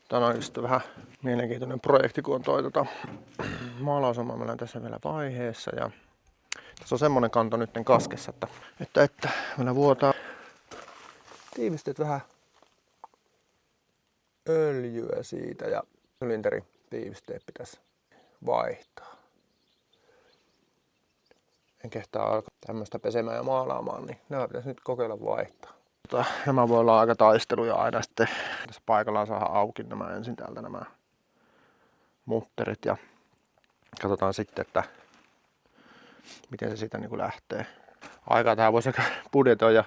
Tämä on just vähän mielenkiintoinen projekti, kun on toi maalaushomma meillä on tässä vielä vaiheessa. Ja tässä on semmonen kanto nytten kaskessa, että meillä vuotaa tiivisteet vähän öljyä siitä ja sylinteritiivisteet pitäisi vaihtaa. En kehtaa alkaa tämmöistä pesemään ja maalaamaan, niin nämä pitäisi nyt kokeilla vaihtaa. Nämä voi olla aika taisteluja aina sitten. Tässä paikallaan saada auki nämä ensin täältä nämä mutterit ja katsotaan sitten, että miten se siitä niin lähtee. Aikaa tähän voisi budjetoida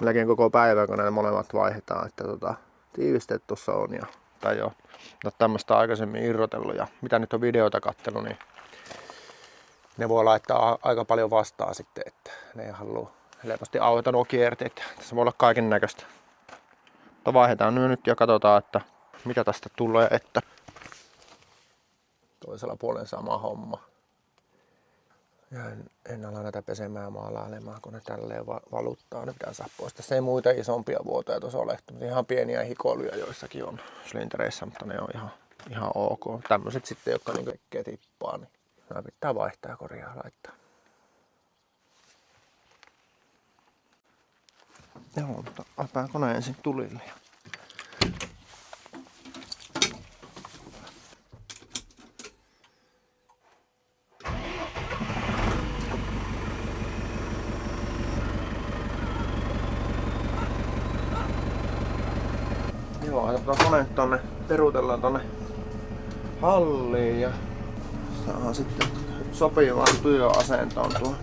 melkein koko päivän, kun nämä molemmat vaihdetaan. Että tiivisteet tuossa on ja tai jo tämmöistä aikaisemmin irrotellut ja mitä nyt on videoita katsellut, niin ne voi laittaa aika paljon vastaan sitten, että ne ei halua helposti aueta nuo kierteet. Tässä voi olla kaiken näköistä. Mutta vaihdetaan nyt ja katsotaan, että mitä tästä tulee, että toisella puolella sama homma. Ja en ala näitä pesemään ja maalailemaan, kun ne tälleen valuttaa. Ne pitää saada pois. Tässä ei muita isompia vuotoja tuossa ole. Ihan pieniä hikoiluja joissakin on slintereissä, mutta ne on ihan ok. Tämmöiset sitten, jotka niinku tippaa, niin nämä pitää vaihtaa ja korjaa laittaa. Joo, mutta alpaan kone ensin tulille. Joo, ajetaan kone tonne, peruutellaan tonne halliin ja saadaan sitten sopivaan työasentoon tuo.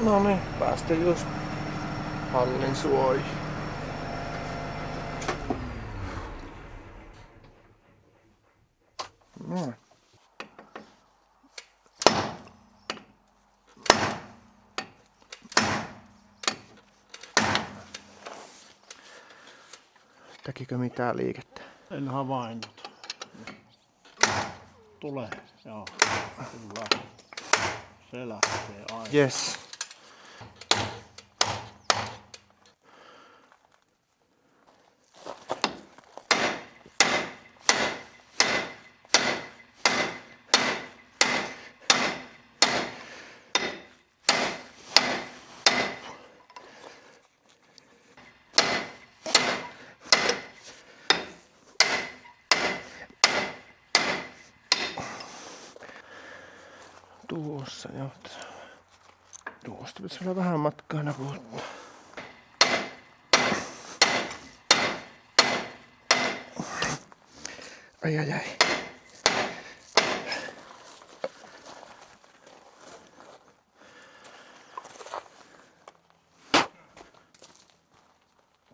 No niin, päästiin just hallin suojiin. No. Tekikö mitään liikettä? En havainnut. Tulee, joo. Kyllä. Se lähtee aina. Yes. Tuossa joo. Tuosta pitäisi olla vähän matkaa naputtaa. Ai.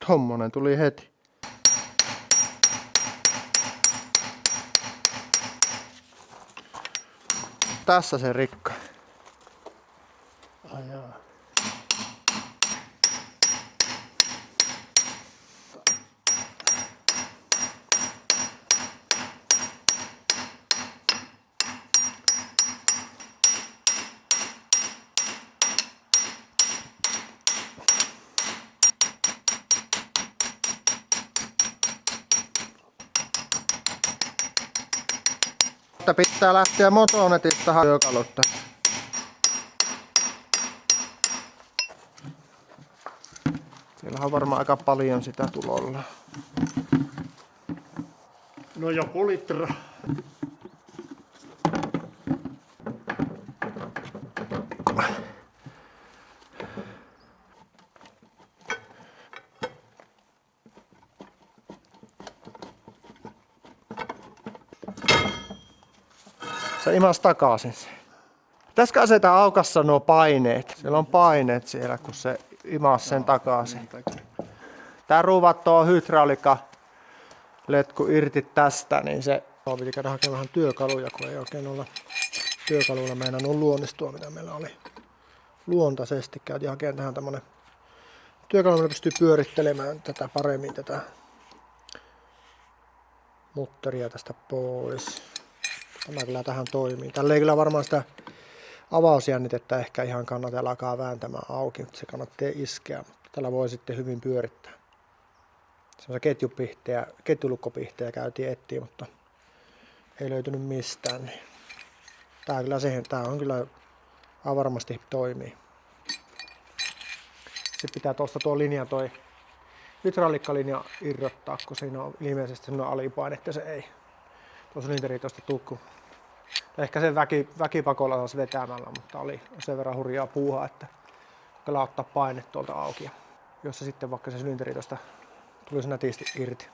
Tommonen tuli heti. Tässä se rikka. Ai jaa. Pitää lähteä Motonetista työkalutta. Siellä on varmaan aika paljon sitä tulolla. No joku litra. Se imas takaisin se. Pitäisikö asetaa aukassa nuo paineet? Siellä on paineet siellä, kun se imas sen takaisin. Tää ruuvattoo hydraulikka letku irti tästä, niin se piti käydä hakemaan vähän työkaluja, kun ei oikein olla työkaluilla meinannut luonnistua, mitä meillä oli luontaisesti. Käytiin hakemaan tähän tämmönen työkalu, millä pystyy pyörittelemään tätä paremmin, tätä mutteria tästä pois. Tämä kyllä tähän toimii. Tällä ei kyllä varmaan sitä avausjännitettä ehkä ihan kannata alkaa vääntämään auki, mutta se kannattaa iskeä. Mutta tällä voi sitten hyvin pyörittää. Semmoisia ketjulukkopihtejä käytiin etsiä, mutta ei löytynyt mistään. Niin tää on kyllä varmasti toimii. Sitten pitää tuosta tuo hydraulikkalinja irrottaa, kun siinä on ilmeisesti semmoinen alipaine, että se ei tuossa syliinteri tuosta tukku. Ehkä sen väkipakolla saisi vetämällä, mutta oli sen verran hurjaa puuhaa, että kyllä ottaa paine tuolta auki. Jos se sitten vaikka se syliinteri tuosta tulisi nätisti irti.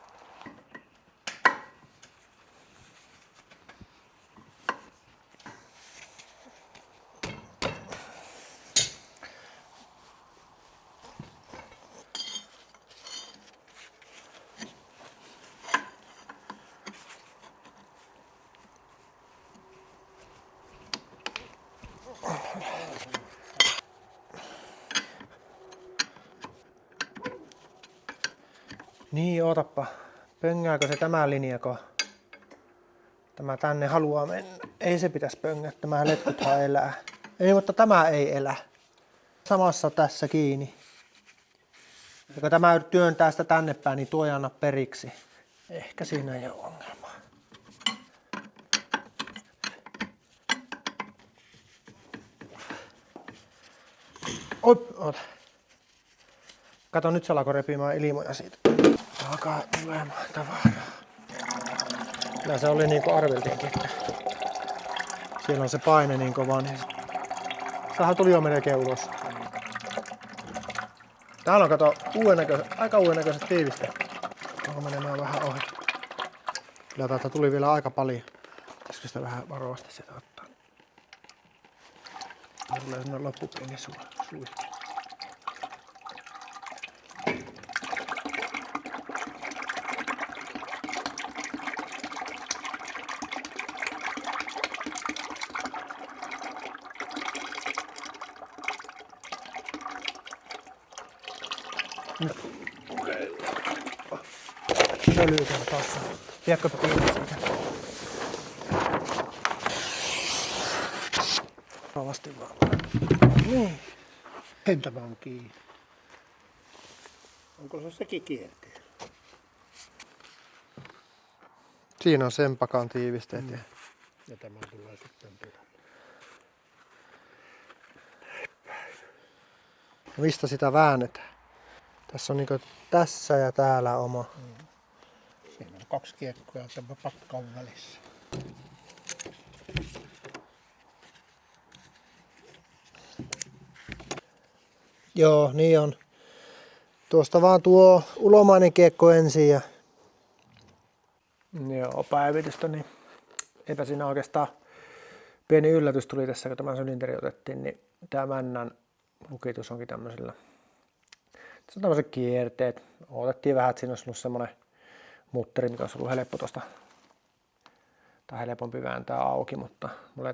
Niin, ootappa. Pöngääkö se tämä linjako? Tämä tänne haluaa mennä. Ei se pitäisi pöngää. Tämä letkuthan elää. Ei, mutta tämä ei elä. Samassa tässä kiinni. Ja kun tämä työntää sitä tänne päin, niin tuo ei anna periksi. Ehkä siinä ei ole ongelmaa. Oota. Kato, nyt se alkoi repimään ilmoja siitä. Alkaa tulemaan tavaraa. Kyllä se oli niin kuin arveltiinkin, että siellä on se paine niin kova, niin sehän tuli jo melkein ulos. Täällä on kato aika uuden näköiset tiivistä. Onko menemään vähän ohi? Kyllä täältä tuli vielä aika paljon. Pitäisikö sitä vähän varovasti sitä ottaa? Tulee sinne loppupieni suihku. Löytyy täällä taas. Tiedätkö kiinni siitä? Rovasti vaan. Niin. Entäpä on kiinni? Onko se sekin kierteellä? Siinä on sen pakan tiivisteet. Ja tämä tulee sitten tuolla. Mistä sitä väännetään? Tässä on niinku tässä ja täällä oma. Siinä on 2 kiekkoa ja tämä pakka on välissä. Joo, niin on. Tuosta vaan tuo ulomainen kiekko ensin ja... Joo, päivitystä, niin eipä siinä oikeastaan pieni yllätys tuli tässä, kun tämä sylinteri otettiin, niin tämä männän lukitus onkin tämmöisellä. Tässä on tämmöiset kierteet. Otettiin vähän, että siinä olisi ollut semmoinen mutteri, mikä olisi ollut helppo tuosta tai helpompi vääntää auki, mutta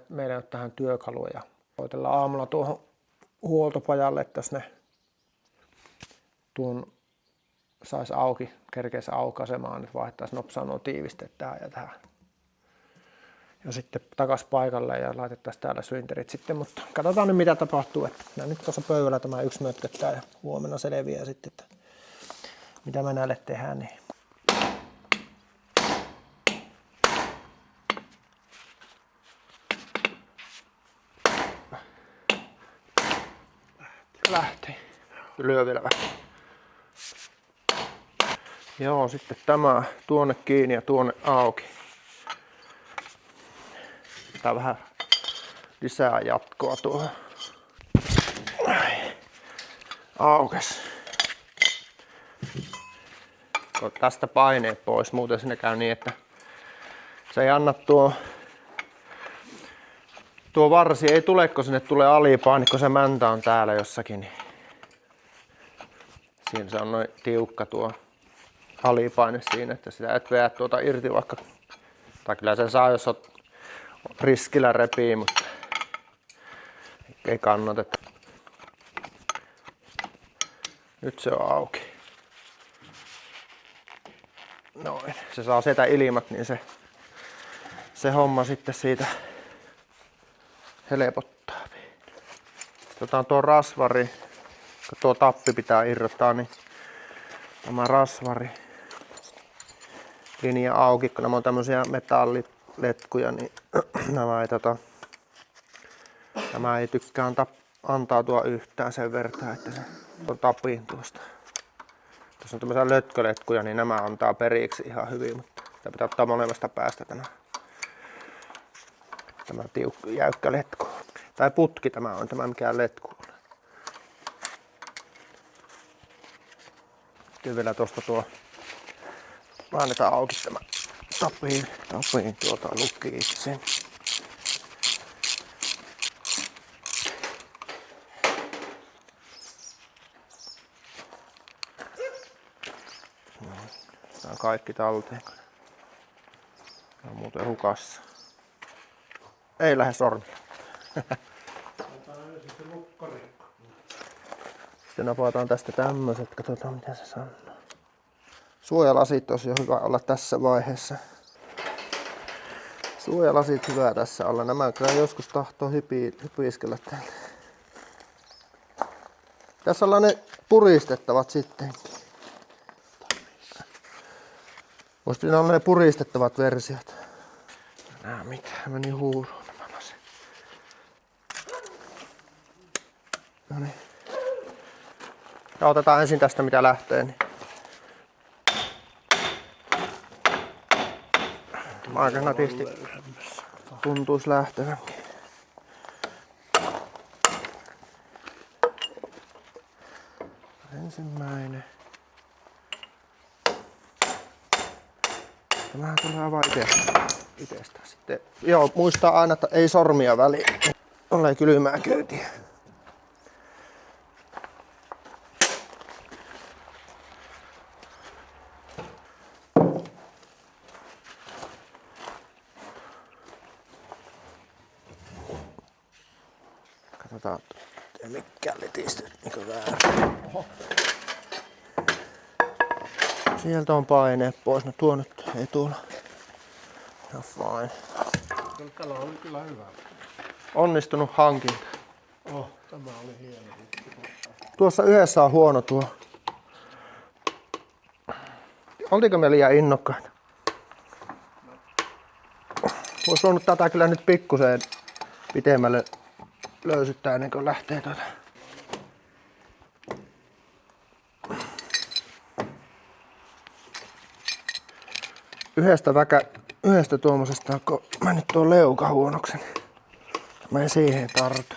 meillä ei ole tähän työkaluja. Koitellaan aamulla tuohon huoltopajalle, että jos ne tuon saisi auki, kerkeisi aukaisemaan, niin vaihtaisi nopsaa nuo tiivisteet tähän ja tähän. Ja sitten takaisin paikalle ja laitettaisiin täällä sylinterit sitten, mutta katsotaan nyt mitä tapahtuu. Että nyt tuossa pöydällä tämä yksi mötköttää ja huomenna selviää sitten, että mitä me näille tehdään. Niin. Lähti. Lyö vielä vähän. Joo, sitten tämä tuonne kiinni ja tuonne auki. Tää vähän lisää jatkoa tuohon. Aukes. Tästä paineet pois, muuten sinne käy niin, että se ei anna tuo varsi ei tule, kun sinne tulee alipaine, kun se mäntä on täällä jossakin. Niin siinä se on noin tiukka tuo alipaine siinä, että sitä et vedä tuota irti vaikka, tai kyllä sen saa, jos on riskillä repii, mutta ei kannata. Nyt se on auki. Noin. Se saa sieltä ilmat, niin se homma sitten siitä helpottaa. Sitten otetaan tuo rasvari, kun tuo tappi pitää irrottaa, niin tämä rasvari linja auki, kun nämä on tämmöisiä metalliletkuja, niin nämä ei tykkää antautua yhtään sen verran, että se on tapin tuosta. Jos on tämmöisiä lötköletkuja, niin nämä antaa periksi ihan hyvin, mutta tämä pitää ottaa molemmasta päästä tämä jäykkä letku. Tai putki tämä on, tämä mikään letku. Sitten vielä tuosta annetaan auki tämä tapiin tuota lukitsin. Tää on kaikki talteen. Tää on muuten hukassa. Ei lähde sormilla. Sitten napataan tästä tämmöset, katsotaan mitä se sanoo. Suojalasit olisi jo hyvä olla tässä vaiheessa. Suojalasit hyvä tässä olla. Nämä kyllä joskus tahtoo hypiskellä täällä. Tässä ollaan ne puristettavat sittenkin. Voisi olla ne puristettavat versiot. Nää mitä meni huuruun nämä lasit. Noniin. Ja otetaan ensin tästä mitä lähtee. Niin. Aika natisti tuntuisi lähtevänkin. Ensimmäinen. Tämähän tulee aivan itsestään sitten. Joo, muistaa aina, että ei sormia väliin. Ole kylmää kyytiä. Katsotaan, ettei mikään litisty niin väärin. Sieltä on paineet pois, no tuo nyt ei tuolla. Ihan fine. Tällä oli kyllä hyvä. Onnistunut hankinta. Tämä oli hieno. Tuossa yhdessä on huono tuo. Oltiinko me liian innokkaita? Vois voinut tätä kyllä nyt pikkuseen pitemmälle löysyttää ennen kuin lähtee tuota. Yhdestä tuommoisesta on mennyt tuo leuka huonoksi. Mä en siihen tartu.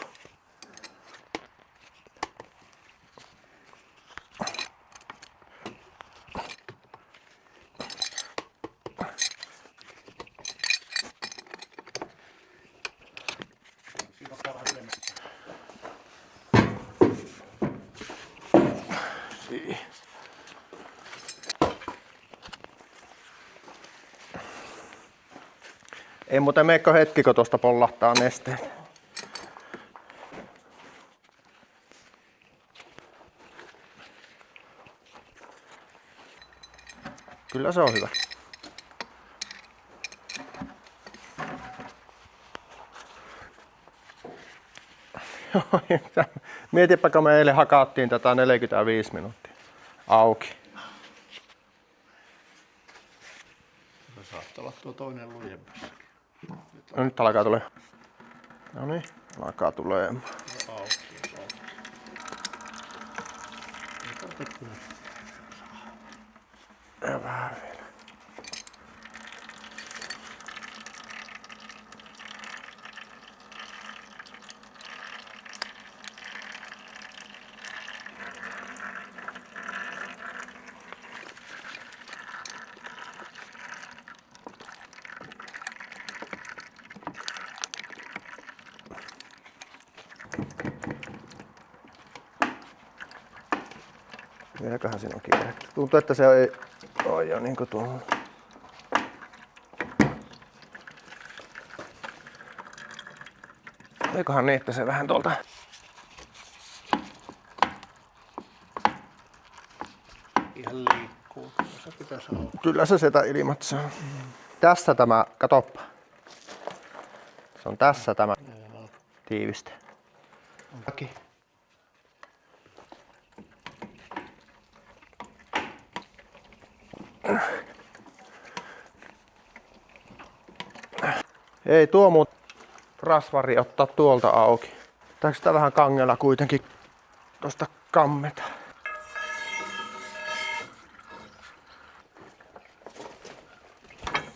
Ei muuten meekö hetki, kun tuosta pollahtaa nesteet. Kyllä se on hyvä. Mietipä, kun me eilen hakattiin tätä 45 minuuttia auki. Saattaa olla tuo toinen lujemmassakin. No nyt alkaa tulee. No niin, alkaa tulee. vähän vielä. Vieläköhän siinä on kiirettä. Tuntuu, että se ei ole jo niinku tullut. Olikohan niin, että se vähän tuolta... Ihan liikkuu. Se pitäisi olla. Kyllä se sitä ilmatsaa. Tässä tämä, katoppa. Se on tässä tämä tiiviste. Aki. Ei tuo muut rasvari ottaa tuolta auki. Pitääkö sitä vähän kangella kuitenkin tosta kammeta?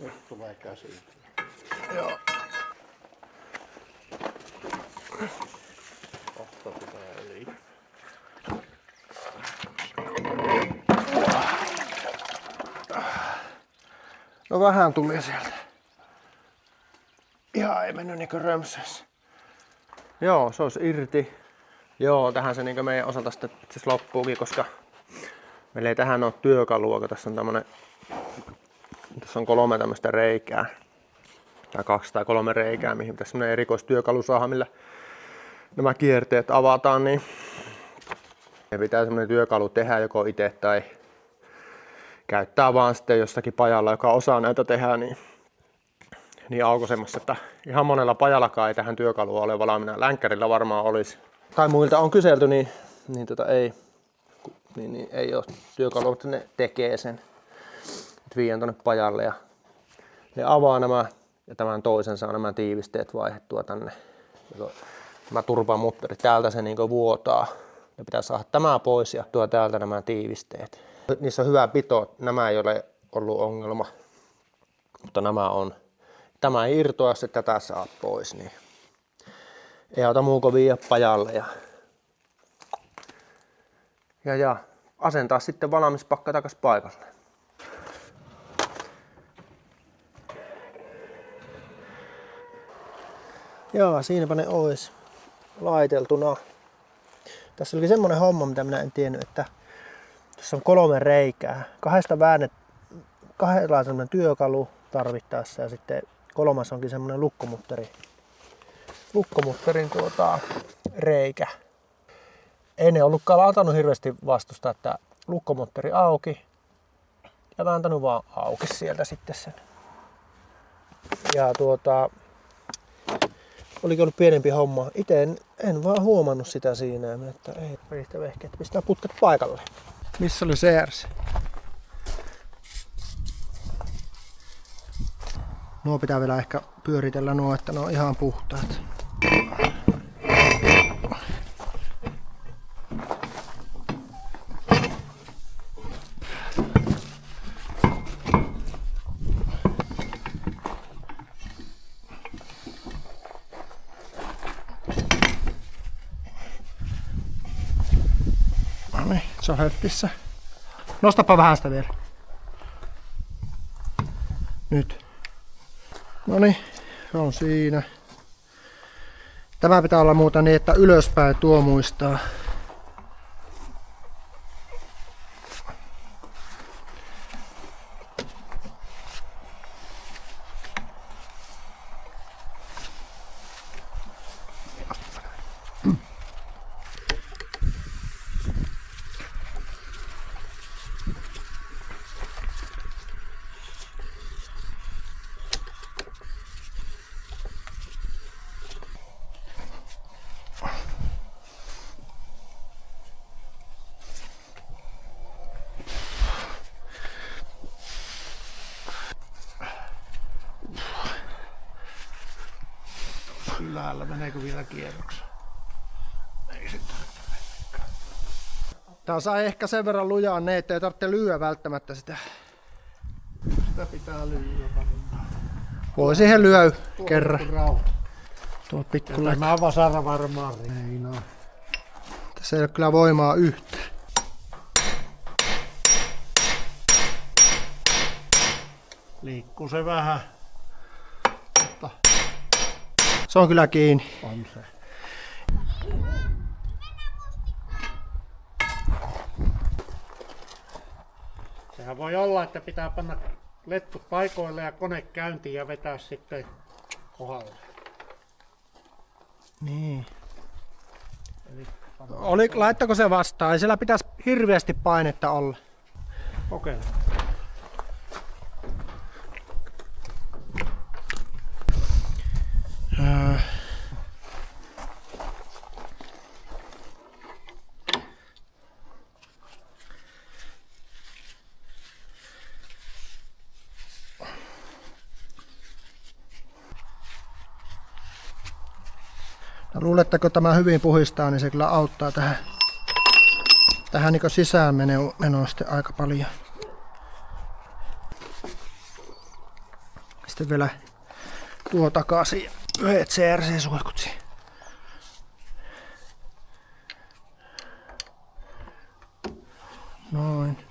Nyt tulee käsiin. Joo. Kohta pitää yli. No vähän tuli sieltä. Ihan ei mennyt niinku römsässä. Joo, se olisi irti. Joo, tähän se niinku meidän osalta sitten siis loppuukin, koska meillä ei tähän ole työkalua, kun tässä on tämmönen... Tässä on 3 tämmöistä reikää. Tai 2 tai 3 reikää, mihin pitäisi semmonen erikoistyökalu saada, millä nämä kierteet avataan, niin me pitää semmonen työkalu tehdä joko itse tai käyttää vaan sitten jossakin pajalla, joka osaa näitä tehdä, niin aukaisemassa, että ihan monella pajallakaan ei tähän työkalua ole valmiina. Länkkärillä varmaan olisi. Tai muilta on kyselty, niin ei ole työkalua, että ne tekee sen. Et vien tonne pajalle ja ne avaa nämä ja tämän toisen saa nämä tiivisteet vaihdettua tänne. Tämä turpamutteri, täältä se niinku vuotaa. Ja pitää saada tämä pois ja tuo täältä nämä tiivisteet. Niissä on hyvä pito, nämä ei ole ollut ongelma, mutta nämä on. Tämä ei irtoa, jos et tätä saa pois, niin ei auta muu kuin viedä pajalle ja asentaa sitten valmis pakka takas paikalle. Joo, siinäpä ne ois laiteltuna. Tässä oli semmonen homma, mitä minä en tiennyt, että tässä on 3 reikää. Kahdella on semmonen työkalu tarvittaessa ja sitten 3. onkin semmonen lukkomutterin reikä. Ei ne ollutkaan antanut hirveästi vastusta, että lukkomutteri auki ja mä antanut vaan auki sieltä sitten sen. Ja olikin ollut pienempi homma. Itse en vaan huomannut sitä siinä, että ei riitä vehkeä, että pistää putket paikalle. Missä oli CRC? Nuo pitää vielä ehkä pyöritellä että ne on ihan puhtaat. Noniin, se on höftissä. Nostapa vähän sitä vielä. Nyt. Noniin, se on siinä. Tämä pitää olla muuta niin, että ylöspäin tuo muistaa. Ylhäällä meneekö vielä kierroksia? Ei se tarvitse. Tää sai ehkä sen verran lujaa ne, ettei tarvitse lyödä välttämättä sitä Sitä pitää lyödä. Voi siihen lyö kerran. Rauta. Tuo pikkulle. Tämä vasara varmaan reinaa. Tässä ei ole kyllä voimaa yhtään. Liikkuu se vähän. Mutta Se on kyllä kiinni. on se. Sehän voi olla, että pitää panna letkut paikoille ja kone käyntiin ja vetää sitten kohdalle. Niin. Eli Laittako se vastaan? Ei siellä pitäisi hirveästi painetta olla. kokeile. No, luuletteko tämä hyvin puhistaa, niin se kyllä auttaa tähän niin sisään menoon sitten aika paljon. Sitten vielä tuo takaisin ja yhdet CRC-suihkut siihen. Noin.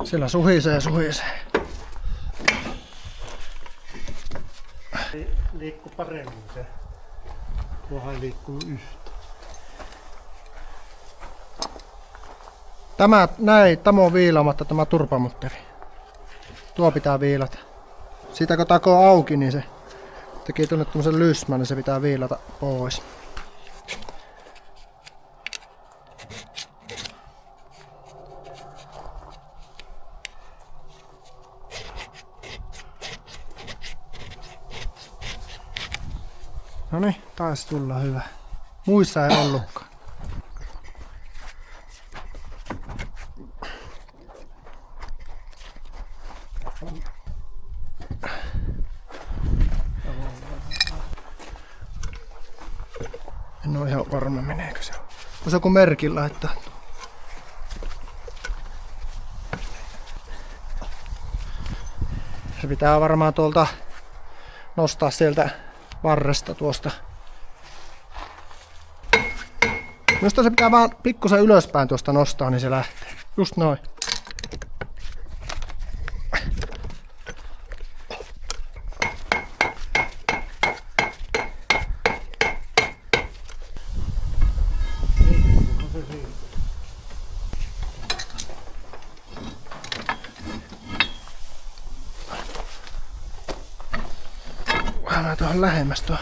Siellä suhisee. Liikkuu paremmin se. Tuohan ei liikkuu yhtä. Tämä on viilaamatta tämä turpamutteri. Tuo pitää viilata. Siitä kun takoo auki, niin se teki tuonne tämmösen lysmän, niin se pitää viilata pois. Noniin, taas tulla hyvä. Muissa ei ollutkaan. En oo ihan varma meneekö se. Voisi joku merkin laittaa. Se pitää varmaan tuolta nostaa sieltä varresta tuosta. Minusta se pitää vaan pikkusen ylöspäin tuosta nostaa, niin se lähtee. Just noin. Vähän tuohon lähemmäs tuo.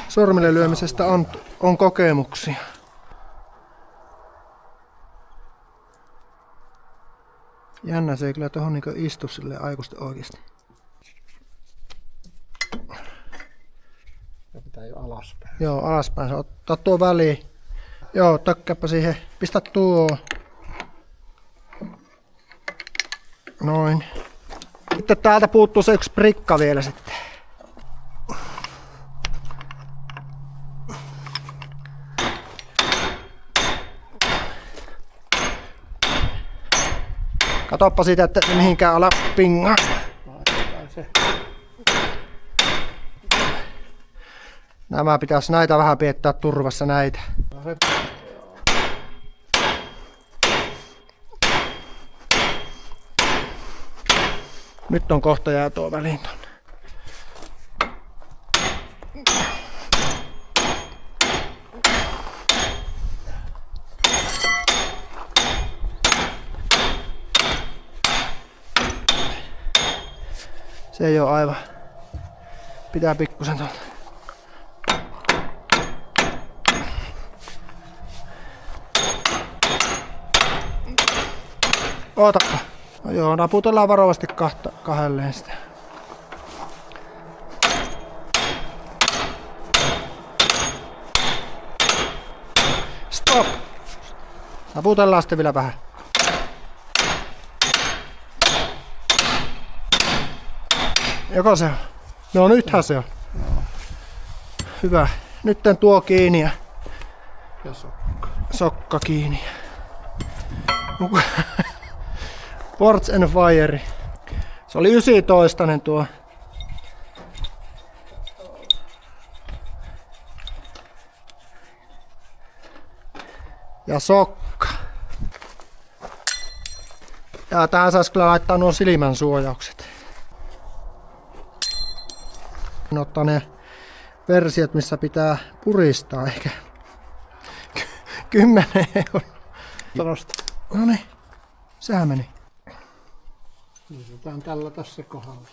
Sormille lyömisestä on kokemuksia. Jännä, se ei kyllä tohon niinku istu sille aikuisten oikeesti. Se pitää jo alaspäin. Joo, alaspäin. Se ottaa tuo väliin. Joo, tökkääpä siihen. Pistä tuo. Noin. Sitten täältä puuttuu se yksi prikka vielä sitten. Katoppa siitä, että mihinkään ala pingaa. Nämä pitäisi näitä vähän piettää turvassa näitä. Nyt on kohta jää tuo väliin tonne. Se ei oo aivan. Pitää pikkusen tuolta. Ootapa. No joo, naputellaan varovasti kahdelleen sitä. Stop! Naputellaan sitten vielä vähän. Joko se on? No nythän se on. Hyvä. Nytten tuo kiinni ja sokka kiinni. Ports and Fire. Se oli 19 tuo. Ja sokka. Ja tähän saisi kyllä laittaa nuo silmän suojaukset. Ottaa ne versiot, missä pitää puristaa, eikä 10 €. No niin, sehän meni. Otetaan tällä tässä kohdalla.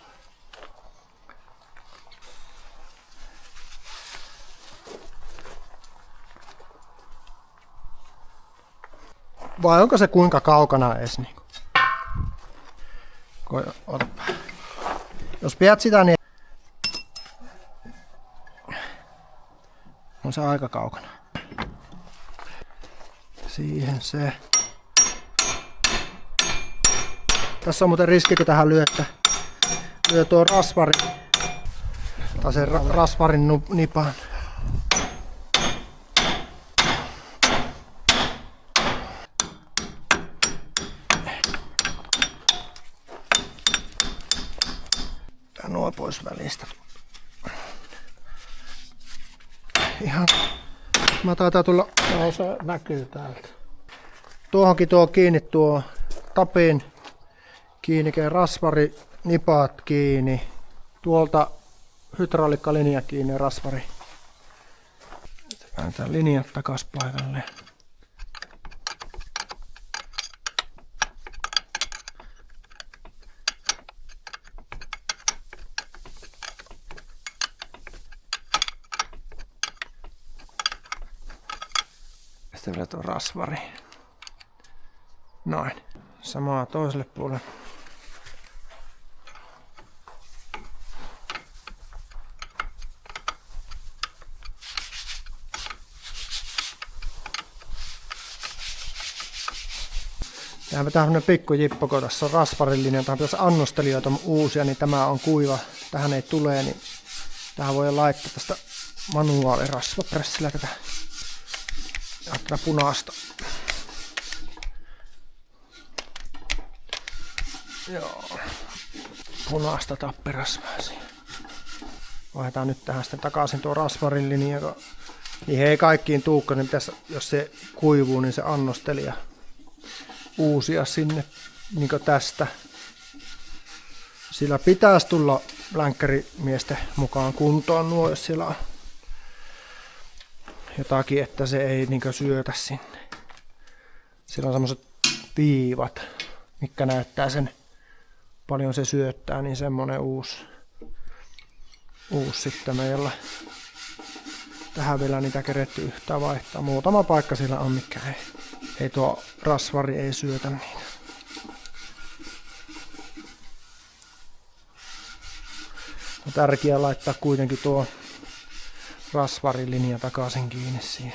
Vai onko se kuinka kaukana edes? Niin? Jos pidät sitä, niin on se aika kaukana. Siihen se. Tässä on muuten riski, kun tähän lyö tuo rasvari. Tai sen rasvarin nipan. Tää nuo pois välistä. Ihan. Mä taitaa tulla. Joo, se näkyy täältä. Tuohonkin tuo kiinni tuo tapin. Kiinni, rasvari, nipat kiinni. Tuolta hydraulikkalinja kiinni, rasvari. Käännetään linjat takas paikalle. Sitten vielä tuo rasvari. Noin. Samaa toiselle puolelle. Tämä on tämmöinen pikku jippo, kun tässä on rasvarillinen, tähän pitäisi annostelijoita uusia, niin tämä on kuiva. Tähän ei tule, niin tähän voi laittaa tästä manuaalirasvapressillä tätä punaista. Joo. Punaista tapperasvaa siihen. Vaihdetaan nyt tähän sitten takaisin tuo rasvarillinen, joka niin ei kaikkiin tuukka, niin pitäisi, jos se kuivuu, niin se annostelija uusia sinne niin kuin tästä. Sillä pitäisi tulla länkkärimiesten mukaan kuntoon nuo, jos siellä on jotakin, että se ei niin kuin syötä sinne. Siellä on semmoiset viivat, mitkä näyttää sen paljon se syöttää, niin semmonen uusi sitten meillä. Tähän vielä niitä keretty yhtään vaihtaa. Muutama paikka siellä on, mikä ei tuo rasvari ei syötä niitä. On tärkeää laittaa kuitenkin tuo rasvarilinja takaisin kiinni siihen.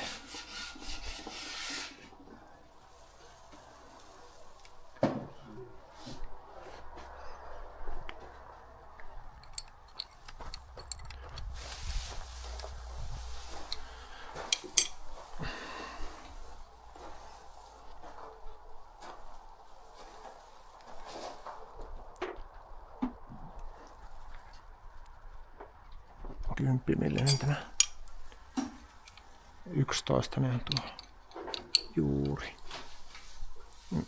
Kymppimillinen tämä 11 on tuo juuri.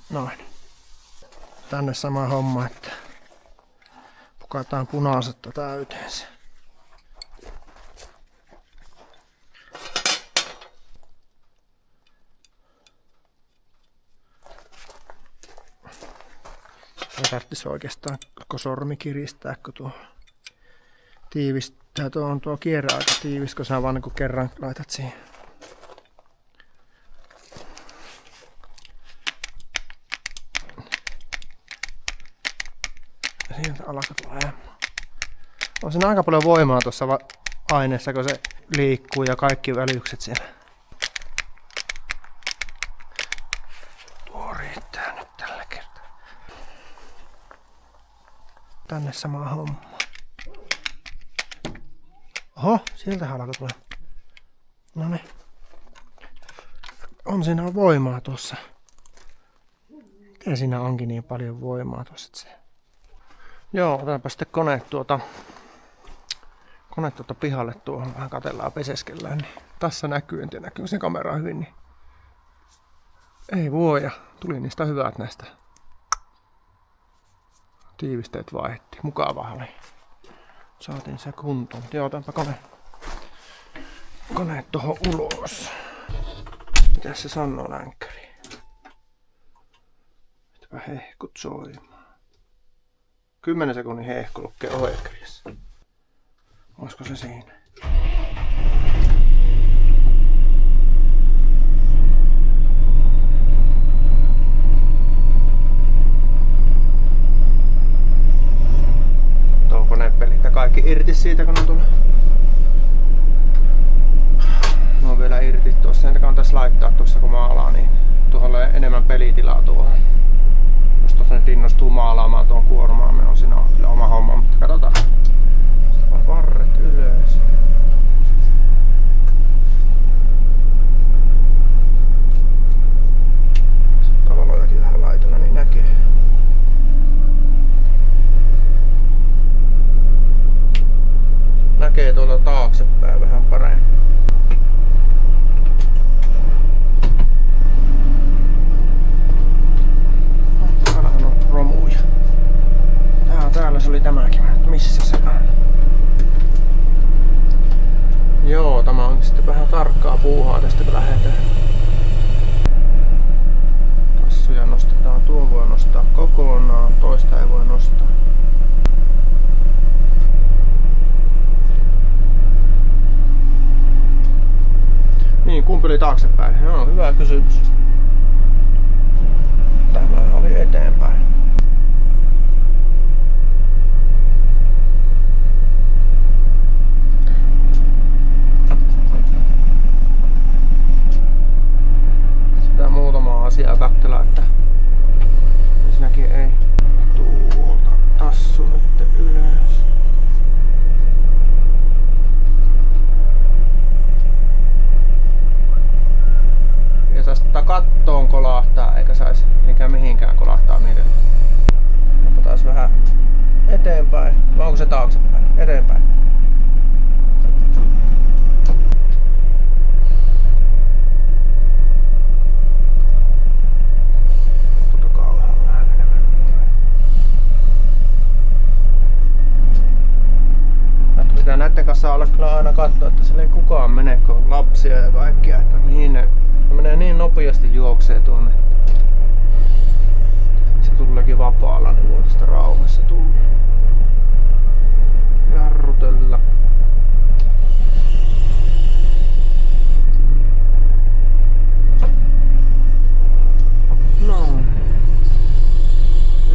Noin. Tänne sama homma, että pukataan punaisetta täyteen se. Ei tarvitsisi oikeastaan koko sormi kiristää, kun tuo tiivistää. Tuo kierre aika tiivis, kun sä vaan niin kerran laitat siihen. Sieltä alkaa tulemaan. On siinä aika paljon voimaa tuossa aineessa, kun se liikkuu ja kaikki välykset siellä. Tuo riittää nyt tällä kertaa. Tänne sama homma. Oho, sieltä alkaa tulemaan. Noniin. On siinä voimaa tuossa. Miten siinä onkin niin paljon voimaa tuossa? Joo, otetaanpa sitten kone tuota pihalle tuohon. Vähän katsellaan, peseskellään. Niin tässä näkyy, en tiedä näkyy sen kamera hyvin. Niin ei voi, ja tuli niistä hyvät näistä. Tiivisteet vaihdettiin. Mukavaa oli. Saatiin se kuntoon. Joo, otanpa kone tuohon ulos. Mitäs se sanoo länkkäri? Mitäpä hehkut soimaan. 10 sekunnin hehku lukee ohjekirjassa. Olisiko se siinä? Tuo konepelit ja kaikki irti siitä, kun on tullut. No on vielä irti tuossa, niitä kannattaisi laittaa tuossa kun maalaa, niin tuohon enemmän pelitilaa tuohon. Jos tuossa nyt innostuu maalaamaan tuon kuormaamme, on siinä kyllä oma homma, mutta katsotaan. Sitten vaan varret ylös. Sitten valojakin vähän laitella, niin näkee. Näkee tuolta taaksepäin vähän paremmin. Romuja. Täällä se oli tämäkin. Missä se on? Joo, tämä on sitten vähän tarkkaa puuhaa tästä kun lähdetään. Tassuja nostetaan. Tuon voi nostaa kokonaan, toista ei voi nostaa. Niin, kumpi oli taaksepäin? Joo, hyvä kysymys. Tämä oli eteenpäin. Sitä muutamaa asiaa katsella, että ensinnäkin ei tuolta tassu nyt ylös. Ja saisi kattoon kolahtaa, eikä saisi mihinkään kolahtaa mielellä. Taas vähän eteenpäin. Vai onko se taaksepäin? Eteenpäin. Tuota kauhaa vähän enemmän. Pitää näiden kanssa olla kyllä aina katsoa, että siellä ei kukaan mene, kun on lapsia ja kaikkia. Että mihin ne menee niin nopeasti juoksee tuonne. Se tuleekin vapaalla, niin voi tästä rauhassa tulla. Jarrutella. No.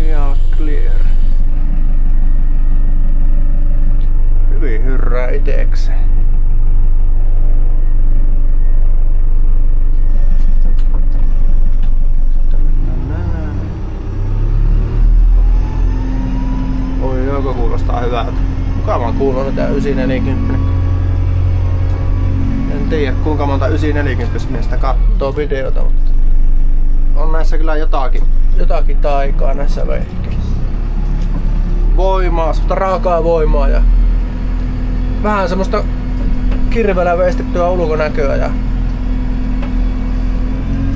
Ja clear. Hyvin hyrrää itekseen. Joko kuulostaa hyvältä. Mukavaa kuuluu tää 940. En tiedä kuinka monta 940 miestä kattoo videota, mutta on näissä kyllä jotakin taikaa näissä vehkeissä. Voimaa, semmoista raakaa voimaa ja vähän semmoista kirveellä veistettyä ulkonäköä ja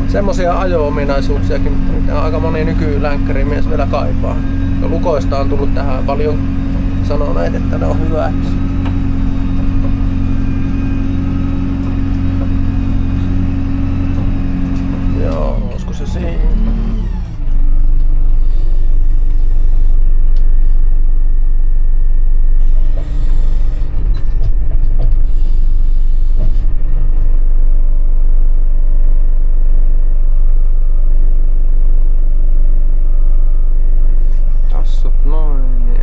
semmosia ajo-ominaisuuksiakin, mitä aika moni nykylänkkärimies vielä kaipaa. Ja lukoista on tullut tähän paljon sanoneet, että ne on hyvät. Joo, olisiko se siinä? Noin, niin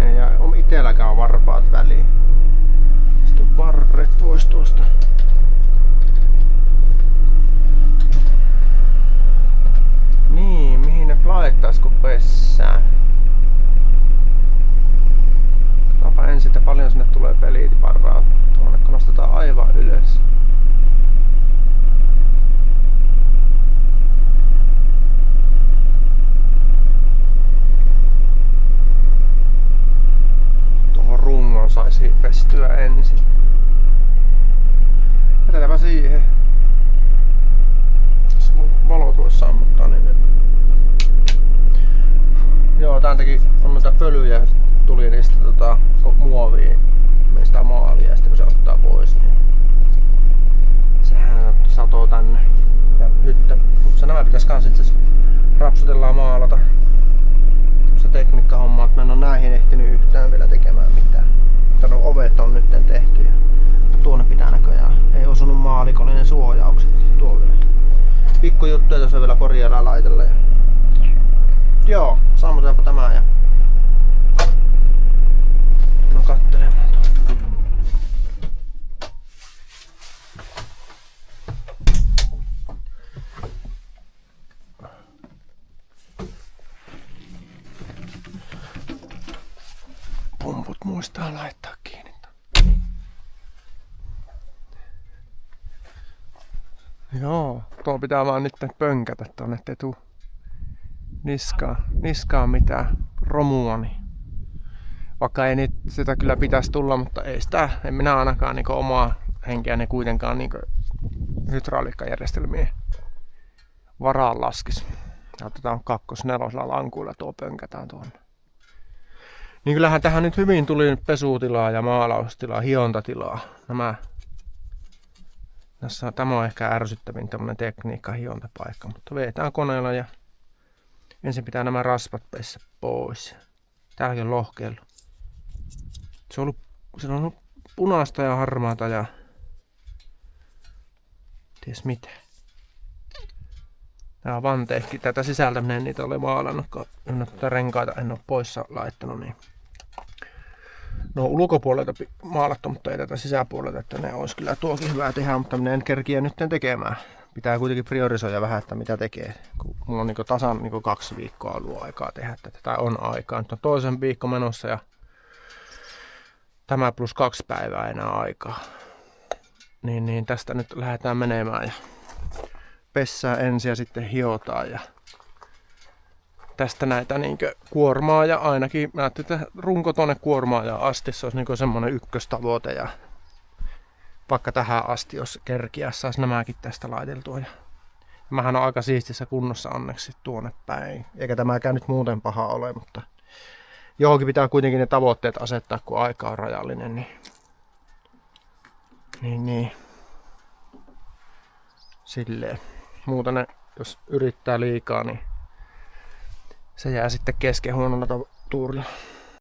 pestyä ensin. Jätetäänpä siihen. Tässä kun valo tulisi sammuttaa, niin joo, täältäkin on noita pölyjä tuli niistä muovia meistä maalia, ja sitten kun se ottaa pois, niin sehän satoo tänne ja hyttä. Mutta nämä pitäis kans itse rapsutellaan maalata. Se tekniikkahomma, että mä en oo näihin ehtinyt yhtään vielä tekemään mitään. Mutta nuo ovet on nyt tehty ja tuonne pitää näköjään. Ei osunut maalikollinen suojaukset tuo vielä. Pikkujuttuja tuossa vielä korjaillaan laitella. Joo, sammutetaanpa tämä ja no kattelemaan tuota. Pumput muistaa laittaa kiinni. Joo, tuo pitää vaan nyt pönkätä tonne, ettei tuu niskaan mitään romua. Niin. Vaikka ei sitä kyllä pitäisi tulla, mutta ei sitä, en minä ainakaan niin omaa henkeäni kuitenkaan niin hydrauliikkajärjestelmien varaan laskisi. Ja otetaan 2-4 lankuilla tuo pönkätään tuonne. Niin kyllähän tähän nyt hyvin tuli pesutilaa ja maalaustilaa, hiontatilaa. Tämä on ehkä ärsyttävin tämmönen tekniikka, hiontapaikka, mutta vetään koneella ja ensin nämä rasvat peissä pois. Täälläkin on lohkeillut. Se on ollut punaista ja harmaata ja ties mitä. Tää on vanteekki. Tätä sisältä minä en niitä ole maalannut, kun renkaita en ole poissa laittanut. Niin. No ulkopuolelta maalattu, mutta ei tätä sisäpuolelta, että ne olisi kyllä tuokin hyvää tehdä, mutta minä en kerkiä nyt tekemään. Pitää kuitenkin priorisoida vähän, että mitä tekee. Kun mulla on tasan 2 viikkoa ollut aikaa tehdä tätä, tai on aikaa. Nyt on toisen viikko menossa ja tämä plus 2 päivää enää aikaa. Niin tästä nyt lähdetään menemään ja pessään ensin ja sitten hiotaan. Ja tästä näitä kuormaa ja ainakin mä ajattelin, että runko tonne kuormaa ja asti se olisi semmonen ykköstavoite. Ja vaikka tähän asti, jos kerkiä, saisi nämäkin tästä laiteltua. Ja mähän on aika siistissä kunnossa onneksi tuonne päin. Eikä tämäkään nyt muuten paha ole, mutta johonkin pitää kuitenkin ne tavoitteet asettaa, kun aika on rajallinen. Niin. Silleen. Muuten jos yrittää liikaa, niin se jää sitten kesken huonolla tuurilla.